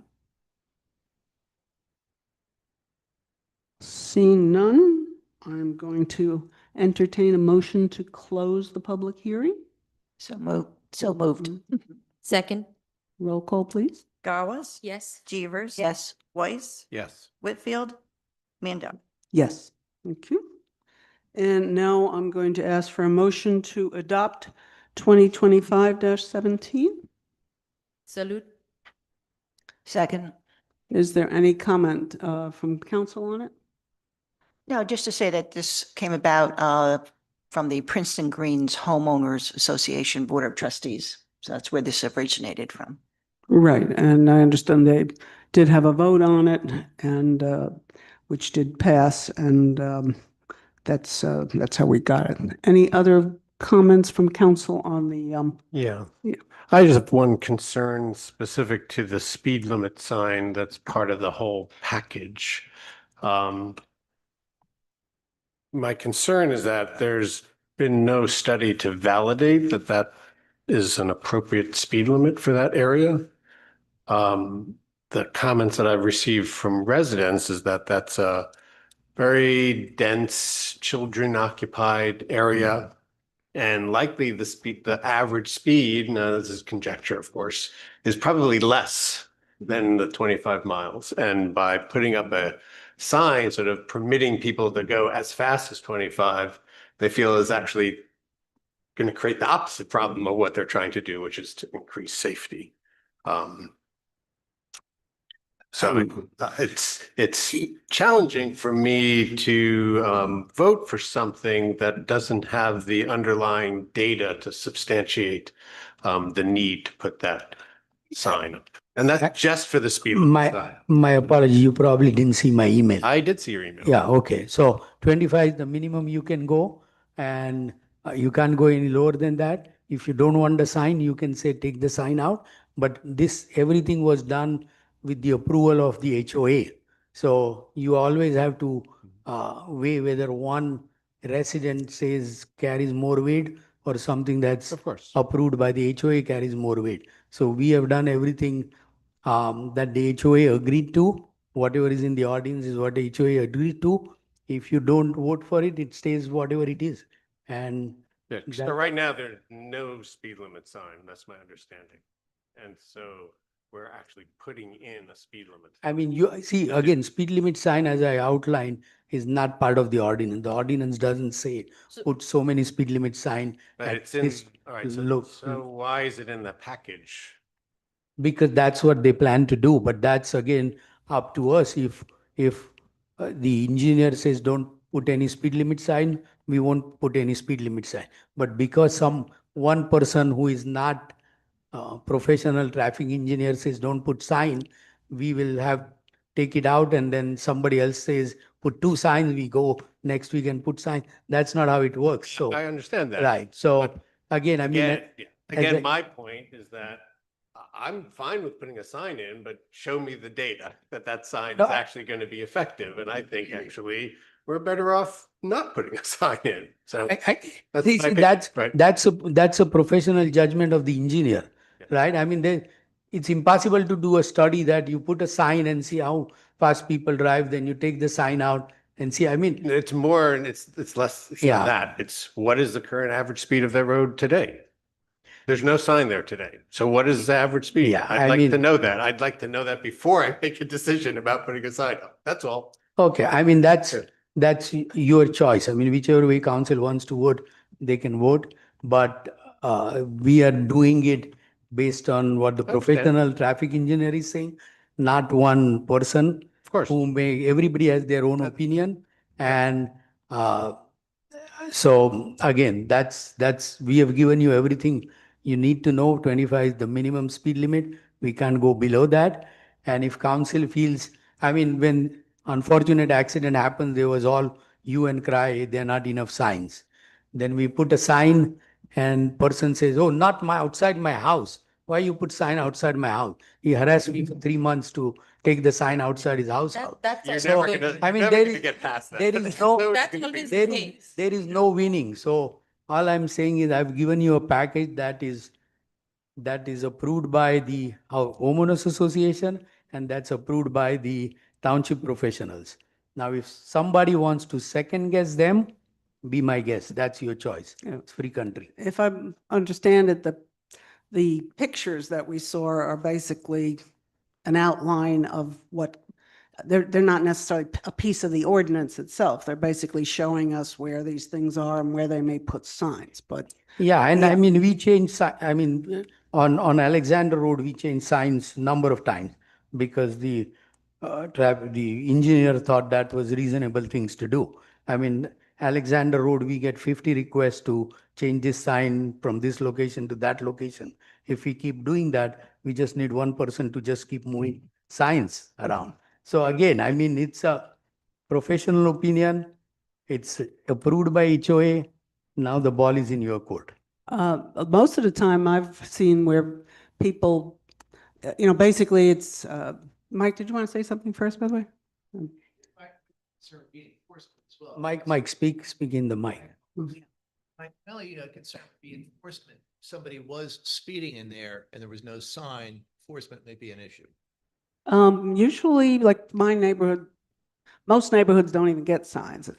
Seeing none, I'm going to entertain a motion to close the public hearing. So moved. Second. Roll call, please. Gawes, Yes. Jeevers. Yes. Weiss, Yes. Whitfield, Mandel. Yes. Thank you. And now I'm going to ask for a motion to adopt 2025-17. Salute. Second. Is there any comment from council on it? No, just to say that this came about from the Princeton Greens Homeowners Association Board of Trustees. So that's where this originated from. Right, and I understand they did have a vote on it, and which did pass, and that's how we got it. Any other comments from council on the? Yeah. Yeah. I just have one concern specific to the speed limit sign that's part of the whole package. My concern is that there's been no study to validate that that is an appropriate speed limit for that area. The comments that I've received from residents is that that's a very dense, children occupied area. And likely the average speed, now this is conjecture, of course, is probably less than the 25 miles. And by putting up a sign sort of permitting people to go as fast as 25, they feel is actually going to create the opposite problem of what they're trying to do, which is to increase safety. So it's challenging for me to vote for something that doesn't have the underlying data to substantiate the need to put that sign up. And that's just for the speed limit sign. My apology, you probably didn't see my email. I did see your email. Yeah, okay. So 25 is the minimum you can go, and you can't go any lower than that. If you don't want the sign, you can say take the sign out. But this, everything was done with the approval of the HOA. So you always have to weigh whether one resident says carries more weight or something that's Of course. approved by the HOA carries more weight. So we have done everything that the HOA agreed to. Whatever is in the ordinance is what the HOA agreed to. If you don't vote for it, it stays whatever it is. And Yeah, so that- right now there's no speed limit sign. That's my understanding. And so we're actually putting in a speed limit. I mean, you see, again, speed limit sign, as I outlined, is not part of the ordinance. The ordinance doesn't say So- put so many speed limit sign. But at it's in, this all right, look. so why is it in the package? Because that's what they plan to do, but that's again up to us. If the engineer says don't put any speed limit sign, we won't put any speed limit sign. But because one person who is not professional traffic engineer says don't put sign, we will have take it out, and then somebody else says put two signs, we go next week and put sign. That's not how it works. So I understand that. right. So But again, I mean, Again, yeah. as Again, a- my point is that I'm fine with putting a sign in, but show me the data that that sign No, is actually going to be effective. And I think actually we're better off not putting a sign in. So That's That's see, my opinion, that's right. that's a professional judgment of the engineer, Yeah. right? I mean, it's impossible to do a study that you put a sign and see how fast people drive, then you take the sign out and see. I mean, it's more and it's less it's Yeah. not that. It's what is the current average speed of that road today? There's no sign there today. So what is the average speed? Yeah, I'd I like to mean- know that. I'd like to know that before I make a decision about putting a sign up. That's all. okay, I mean, Sure. that's your choice. I mean, whichever way council wants to vote, they can vote. But we are doing it based on what the I understand. professional traffic engineer is saying, not one person. Of course. Everybody has their own opinion. And so again, we have given you everything you need to know. 25 is the minimum speed limit. We can't go below that. And if council feels, I mean, when unfortunate accident happens, there was all hue and cry, there are not enough signs. Then we put a sign and person says, oh, not outside my house. Why you put sign outside my house? He harassed me for 3 months to take the sign outside his house out. That's You're also never good. gonna, I mean, never there gonna is- get past that. there is no- That's gonna always be- the There case. there is no winning. So all I'm saying is I've given you a package that is approved by the homeowners association, and that's approved by the township professionals. Now, if somebody wants to second guess them, be my guest. That's your choice. Yeah. It's free country. If I understand it, the pictures that we saw are basically an outline of what, they're not necessarily a piece of the ordinance itself. They're basically showing us where these things are and where they may put signs, but Yeah, and I Yeah. mean, we changed, on Alexander Road, we changed signs number of times because the engineer thought that was reasonable things to do. I mean, Alexander Road, we get 50 requests to change this sign from this location to that location. If we keep doing that, we just need one person to just keep moving signs around. So again, I mean, it's a professional opinion. It's approved by HOA. Now the ball is in your court. most of the time I've seen where people, basically it's, Mike, did you want to say something first, by the way? Mike, speak in the mic. My only concern would be enforcement. Somebody was speeding in there and there was no sign, enforcement may be an issue. Usually, like my neighborhood, most neighborhoods don't even get signs.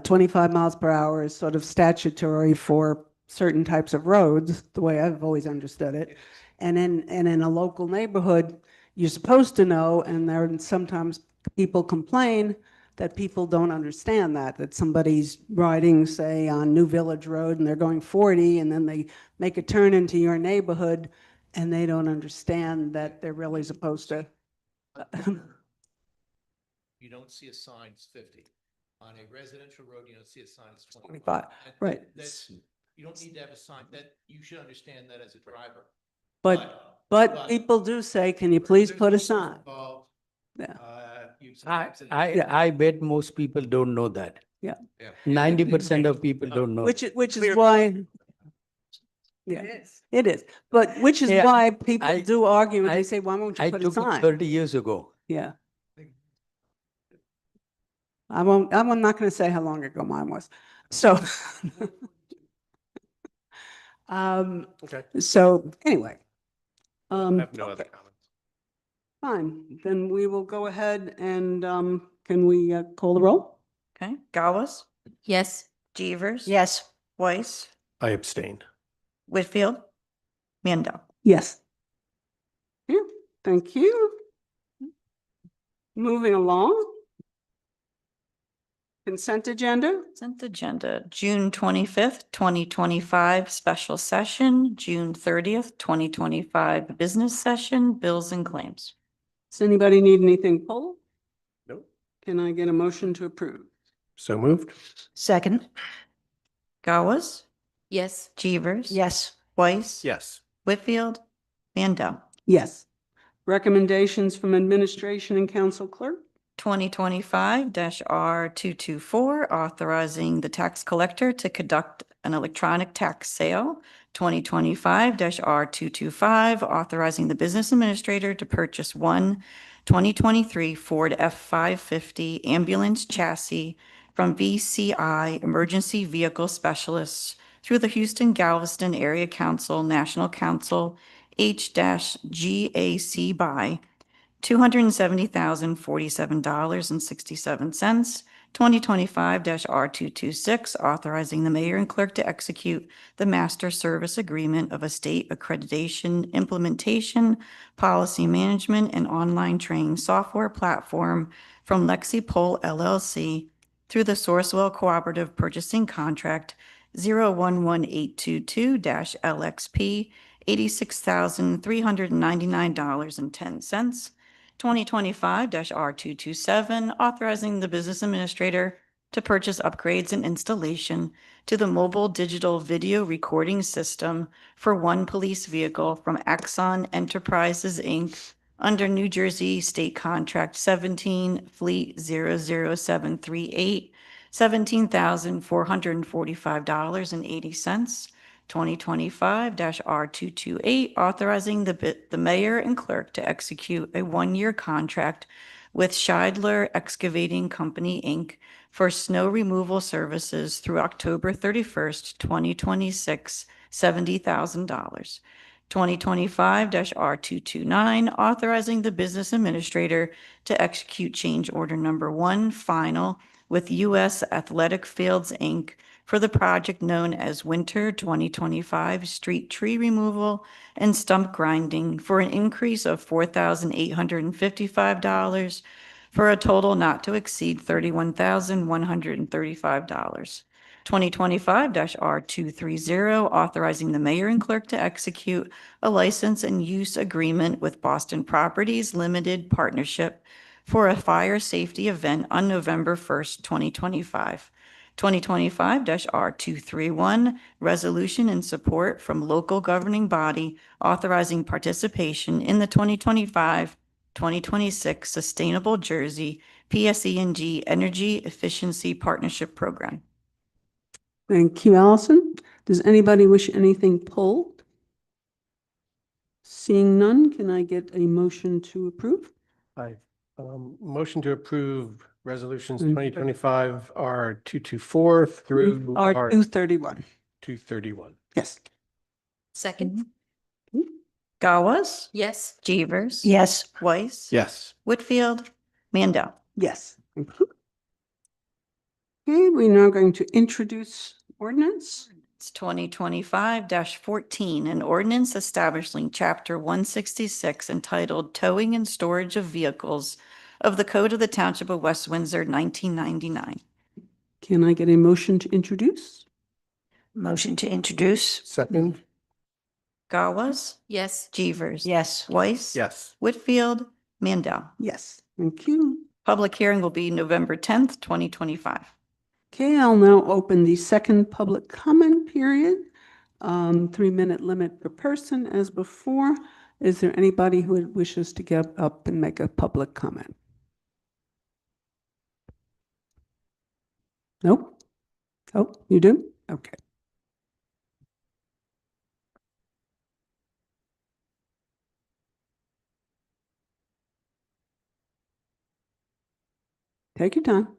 25 miles per hour is sort of statutory for certain types of roads, the way I've always understood it. And in a local neighborhood, you're supposed to know, and there sometimes people complain that people don't understand that somebody's riding, say, on New Village Road and they're going 40 and then they make a turn into your neighborhood and they don't understand that they're really supposed to. You don't see a sign, it's 50. On a residential road, you don't see a sign, it's 25. 25, right. That's, you don't need to have a sign, that, you should understand that as a driver. But people do say, can you please put a sign? Involved, Yeah. I bet most people don't know that. Yeah. 90% of people don't know. Which is why, yeah, it is. But which is Yeah, why people I- do argue and I- they say, why won't you I put a took it sign? 30 years ago. Yeah. I'm not going to say how long ago mine was. So, Okay. so anyway. I have no other okay, comments. fine. Then we will go ahead and, can we call the roll? Okay, Gauss, Yes. Jeevers. Yes. Weiss, I abstain. Whitfield, Mandel. Yes. Yeah, thank you. Moving along. Consent agenda. Consent agenda, June 25th, 2025, special session, June 30th, 2025, business session, bills and claims. Does anybody need anything pulled? Nope. Can I get a motion to approve? So moved. Second. Gauss, Yes. Jeevers. Yes. Weiss. Yes. Whitfield, Mandel. Yes. Recommendations from administration and council clerk? 2025-R224, authorizing the tax collector to conduct an electronic tax sale. 2025-R225, authorizing the business administrator to purchase one 2023 Ford F-550 ambulance chassis from VCI Emergency Vehicle Specialists through the Houston Galveston Area Council, National Council, H-GAC by $270,047.67. 2025-R226, authorizing the mayor and clerk to execute the master service agreement of a state accreditation implementation, policy management, and online training software platform from LexiPol LLC through the Sourcewell Cooperative Purchasing Contract 011822-LXP, $86,399.10. 2025-R227, authorizing the business administrator to purchase upgrades and installation to the mobile digital video recording system for one police vehicle from Axon Enterprises, Inc. under New Jersey State Contract 17 Fleet 00738, $17,445.80. 2025-R228, authorizing the mayor and clerk to execute a one-year contract with Scheidler Excavating Company, Inc. for snow removal services through October 31st, 2026, $70,000. 2025-R229, authorizing the business administrator to execute change order number 1 final with U.S. Athletic Fields, Inc. for the project known as Winter 2025 Street Tree Removal and Stump Grinding for an increase of $4,855 for a total not to exceed $31,135. 2025-R230, authorizing the mayor and clerk to execute a license and use agreement with Boston Properties Limited Partnership for a fire safety event on November 1st, 2025. 2025-R231, resolution in support from local governing body authorizing participation in the 2025-2026 Sustainable Jersey PSE&G Energy Efficiency Partnership Program. Thank you, Allison. Does anybody wish anything pulled? Seeing none, can I get a motion to approve? Motion to approve resolutions Mm. 2025 R224 through R231. R231. Yes. Second, Gawaz? yes. Jevers? Yes. Weiss? Yes. Whitfield? Mandel? Yes. Thank you. Okay, we're now going to introduce ordinance. It's 2025-14, an ordinance establishing Chapter 166 entitled Towing and Storage of Vehicles of the Code of the Township of West Windsor, 1999. Can I get a motion to introduce? Motion to introduce? Second? Gawaz? Yes. Jevers? Yes. Weiss? Yes. Whitfield? Mandel? Yes. Thank you. Public hearing will be November 10th, 2025. Okay, I'll now open the second public comment period. 3-minute limit per person as before. Is there anybody who wishes to get up and make a public comment? Nope. Oh, you do? Okay. Take your time.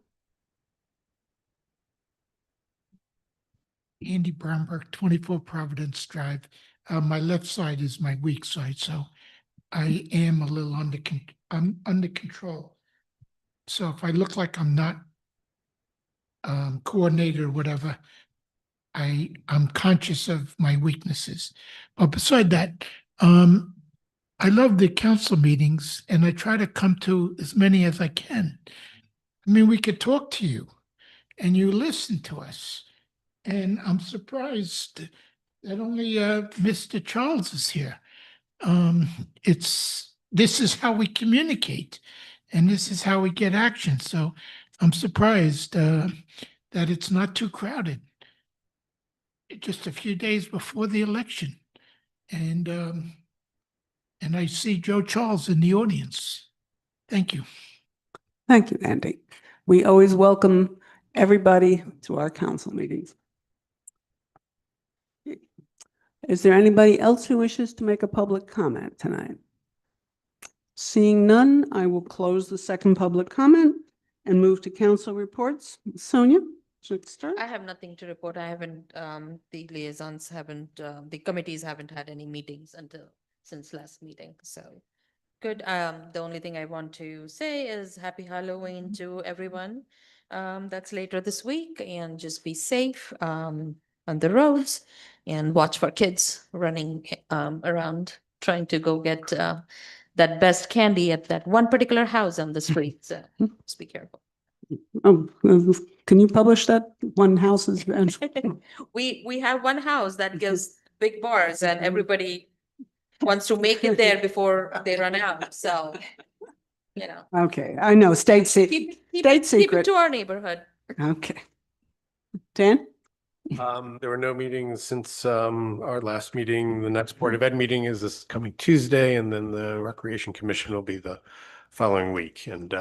Andy Bromberg, 24 Providence Drive. My left side is my weak side, so I am a little I'm under control. So if I look like I'm not coordinated or whatever, I'm conscious of my weaknesses. But beside that, I love the council meetings and I try to come to as many as I can. I mean, we could talk to you and you listen to us. And I'm surprised that only Mr. Charles is here. This is how we communicate and this is how we get action. So I'm surprised that it's not too crowded. Just a few days before the election. And I see Joe Charles in the audience. Thank you. Thank you, Andy. We always welcome everybody to our council meetings. Is there anybody else who wishes to make a public comment tonight? Seeing none, I will close the second public comment and move to council reports. Sonia, should I start? I have nothing to report. I haven't, the liaisons haven't, the committees haven't had any meetings since last meeting, so. Good. The only thing I want to say is happy Halloween to everyone. That's later this week, and just be safe on the roads and watch for kids running around trying to go get that best candy at that one particular house on the street. So just be careful. Oh, can you publish that one house's? We have one house that gives big bars and everybody wants to make it there before they run out. So, you know. Okay, I know, state secret. Keep State it secret. to our neighborhood. Okay. Dan? There were no meetings since our last meeting. The next Board of Ed meeting is this coming Tuesday, and then the Recreation Commission will be the following week. And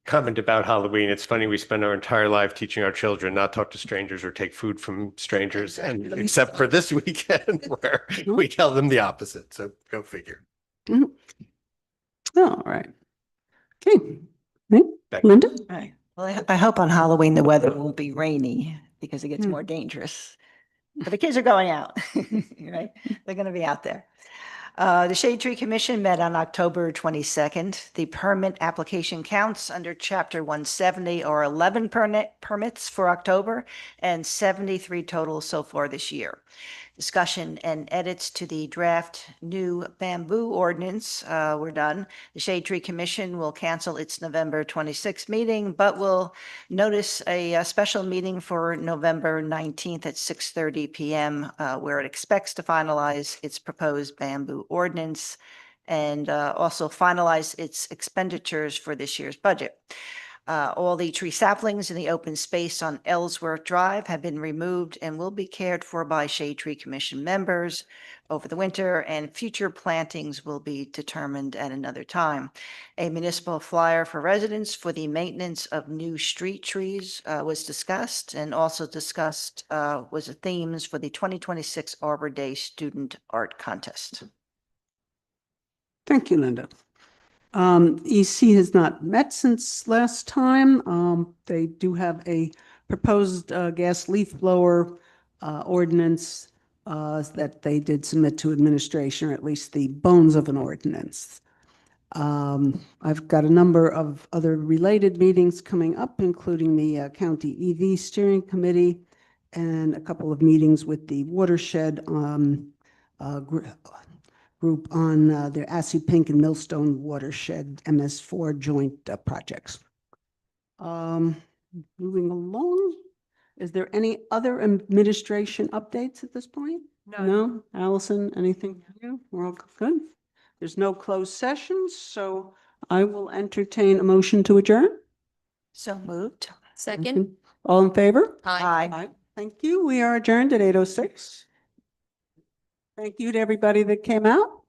comment about Halloween. It's funny, we spend our entire life teaching our children not talk to strangers or take food from strangers, and except for this weekend where we tell them the opposite. So go figure. All right. Okay. Back. Linda? Right. Well, I hope on Halloween the weather won't be rainy because it gets more dangerous. but the kids are going out, right? They're going to be out there. The Shade Tree Commission met on October 22nd. The permit application counts under Chapter 170 or 11 permits for October and 73 total so far this year. Discussion and edits to the draft new bamboo ordinance were done. The Shade Tree Commission will cancel its November 26th meeting, but will notice a special meeting for November 19th at 6:30 p.m. Where it expects to finalize its proposed bamboo ordinance and also finalize its expenditures for this year's budget. All the tree saplings in the open space on Ellsworth Drive have been removed and will be cared for by Shade Tree Commission members over the winter, and future plantings will be determined at another time. A municipal flyer for residents for the maintenance of new street trees was discussed, and also discussed was the themes for the 2026 Arbor Day Student Art Contest. Thank you, Linda. EC has not met since last time. They do have a proposed gas leaf blower ordinance that they did submit to administration, or at least the bones of an ordinance. I've got a number of other related meetings coming up, including the County EV Steering Committee and a couple of meetings with the watershed group on the Assy-Pink and Millstone Watershed MS4 joint projects. Moving along, is there any other administration updates at this point? No? Allison, anything from you? We're all good? There's no closed sessions, so I will entertain a motion to adjourn. So moved. Second. All in favor? Aye. Aye. Thank you. We are adjourned at 8:06. Thank you to everybody that came out.